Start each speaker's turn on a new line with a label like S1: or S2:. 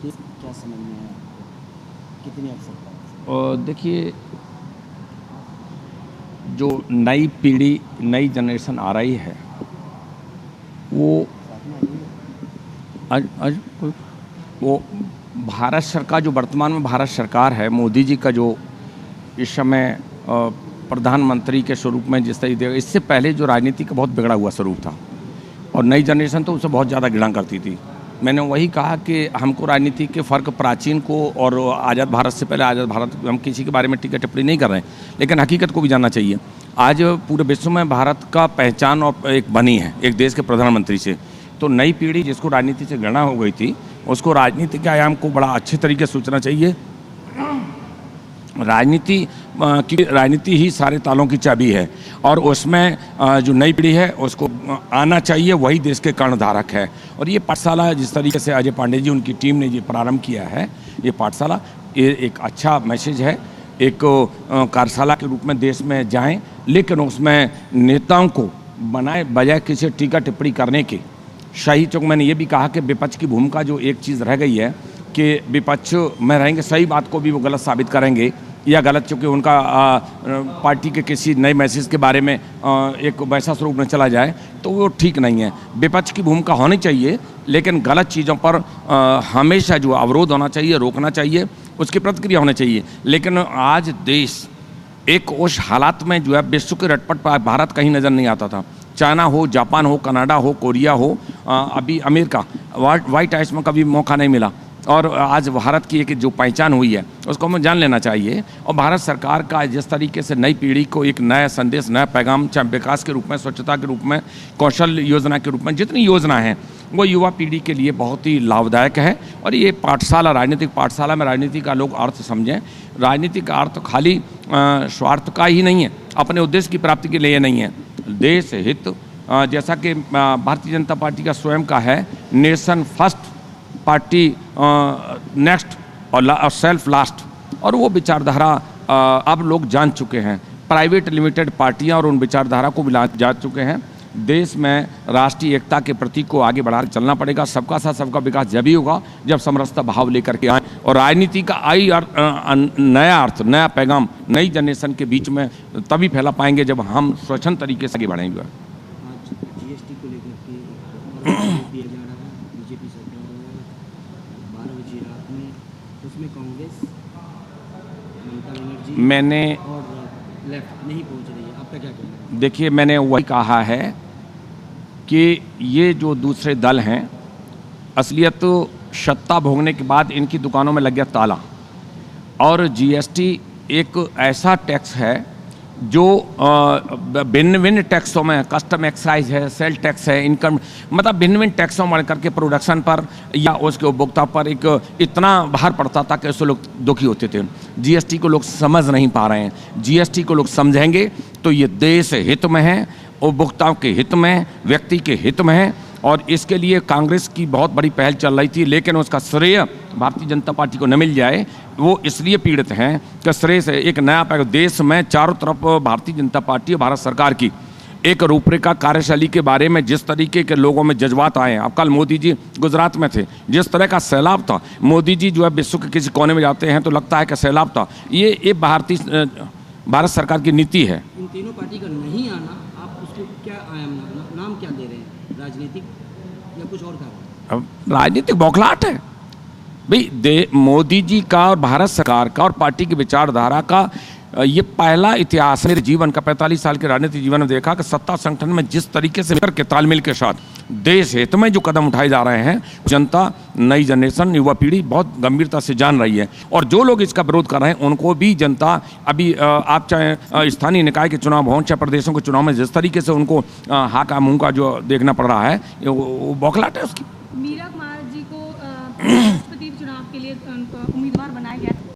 S1: क्या समझ में है आपको? कितनी आवश्यकता है?
S2: और देखिए, जो नई पीढ़ी, नई जनरेशन आ रही है, वो आज वो भारत सरकार, जो वर्तमान में भारत सरकार है, मोदी जी का जो इस समय प्रधानमंत्री के स्वरूप में जिस तरीके, इससे पहले जो राजनीति का बहुत बिगड़ा हुआ स्वरूप था और नई जनरेशन तो उससे बहुत ज़्यादा घृणा करती थी। मैंने वही कहा कि हमको राजनीति के फ़र्क प्राचीन को और आज़ाद भारत से पहले, आज़ाद भारत, हम किसी के बारे में टीका टिप्पणी नहीं कर रहे हैं, लेकिन हकीकत को भी जानना चाहिए। आज पूरे विश्व में भारत का पहचान और एक बनी है एक देश के प्रधानमंत्री से। तो नई पीढ़ी जिसको राजनीति से घृणा हो गई थी, उसको राजनीति के आयाम को बड़ा अच्छे तरीके से सोचना चाहिए। राजनीति ही सारे तालों की चाबी है और उसमें जो नई पीढ़ी है उसको आना चाहिए, वही देश के कर्णधारक है। और ये पाठशाला जिस तरीके से अजय पांडे जी, उनकी टीम ने ये प्रारंभ किया है, ये पाठशाला, ये एक अच्छा मैसेज है। एक कार्यशाला के रूप में देश में जाएं, लेकिन उसमें नेताओं को बनाए बजाय किसी टीका टिप्पणी करने के सही चौक। मैंने ये भी कहा कि विपक्ष की भूमिका जो एक चीज़ रह गई है कि विपक्ष में रहेंगे, सही बात को भी वो गलत साबित करेंगे या गलत, चूँकि उनका पार्टी के किसी नए मैसेज के बारे में एक वैसा स्वरूप में चला जाए तो वो ठीक नहीं है। विपक्ष की भूमिका होनी चाहिए, लेकिन गलत चीज़ों पर हमेशा जो अवरोध होना चाहिए, रोकना चाहिए, उसकी प्रतिक्रिया होनी चाहिए। लेकिन आज देश एक उस हालात में जो है, विश्व के रटपट पर भारत कहीं नज़र नहीं आता था। चाइना हो, जापान हो, कनाडा हो, कोरिया हो, अभी अमेरिका, वाइट हाउस में कभी मौका नहीं मिला। और आज भारत की एक जो पहचान हुई है उसको हमें जान लेना चाहिए। और भारत सरकार का जिस तरीके से नई पीढ़ी को एक नया संदेश, नया पैगाम, चाहे विकास के रूप में, स्वच्छता के रूप में, कौशल योजना के रूप में, जितनी योजना है वो युवा पीढ़ी के लिए बहुत ही लाभदायक है। और ये पाठशाला, राजनीतिक पाठशाला में राजनीति का लोग अर्थ समझें। राजनीति का अर्थ खाली स्वार्थ का ही नहीं है, अपने उद्देश्य की प्राप्ति के लिए नहीं है। देश हित, जैसा कि भारतीय जनता पार्टी का स्वयं का है, नेशन फर्स्ट, पार्टी नेक्स्ट और सेल्फ लास्ट। और वो विचारधारा अब लोग जान चुके हैं। प्राइवेट लिमिटेड पार्टियां और उन विचारधारा को भी जान चुके हैं। देश में राष्ट्रीय एकता के प्रतीक को आगे बढ़ा चलना पड़ेगा। सबका साथ सबका विकास जब ही होगा जब समरसता भाव लेकर के आए और राजनीति का नया अर्थ, नया पैगाम नई जनरेशन के बीच में तभी फैला पाएंगे जब हम स्वच्छंद तरीके से आगे बढ़ेंगे।
S1: आज जीएसटी को लेकर के दिया जा रहा है, बीजेपी सरकार 12 बजे रात में, उसमें कांग्रेस, ममता बनर्जी
S2: मैंने
S1: और लेफ्ट नहीं पहुंच रही है। आपका क्या कहना है?
S2: देखिए, मैंने वही कहा है कि ये जो दूसरे दल हैं, असलियत तो सत्ता भोगने के बाद इनकी दुकानों में लग गया ताला। और जीएसटी एक ऐसा टैक्स है जो भिन्न भिन्न टैक्सों में, कस्टम एक्साइज है, सेल टैक्स है, इनकम, मतलब भिन्न भिन्न टैक्सों में करके प्रोडक्शन पर या उसके उपभोक्ता पर एक इतना भार पड़ता था कि उससे लोग दुखी होते थे। जीएसटी को लोग समझ नहीं पा रहे हैं। जीएसटी को लोग समझेंगे तो ये देश हित में है, उपभोक्ताओं के हित में, व्यक्ति के हित में है। और इसके लिए कांग्रेस की बहुत बड़ी पहल चल रही थी, लेकिन उसका श्रेय भारतीय जनता पार्टी को न मिल जाए, वो इसलिए पीड़ित हैं कि श्रेय से एक नया पैगाम देश में चारों तरफ भारतीय जनता पार्टी और भारत सरकार की एक रूपरेखा, कार्यशैली के बारे में जिस तरीके के लोगों में जज्बात आए हैं। अब कल मोदी जी गुजरात में थे, जिस तरह का सैलाब था, मोदी जी जो है विश्व के किसी कोने में जाते हैं तो लगता है कि सैलाब था। ये भारत सरकार की नीति है।
S1: इन तीनों पार्टी का नहीं आना, आप उसको क्या नाम क्या दे रहे हैं? राजनीतिक या कुछ और कारण?
S2: अब राजनीतिक बौखलाहट है भाई। मोदी जी का और भारत सरकार का और पार्टी की विचारधारा का ये पहला इतिहास है जीवन का, 45 साल के राजनीतिक जीवन में देखा कि सत्ता संगठन में जिस तरीके से मिलकर के तालमेल के साथ देश हित में जो कदम उठाए जा रहे हैं, जनता, नई जनरेशन, युवा पीढ़ी बहुत गंभीरता से जान रही है। और जो लोग इसका विरोध कर रहे हैं उनको भी जनता अभी, आप चाहे स्थानीय निकाय के चुनाव हों, चाहे प्रदेशों के चुनाव में, जिस तरीके से उनको हाका मुँह का जो देखना पड़ रहा है, वो बौखलाहट है उसकी।
S3: मीरा कुमार जी को राष्ट्रपति चुनाव के लिए उम्मीदवार बनाया गया।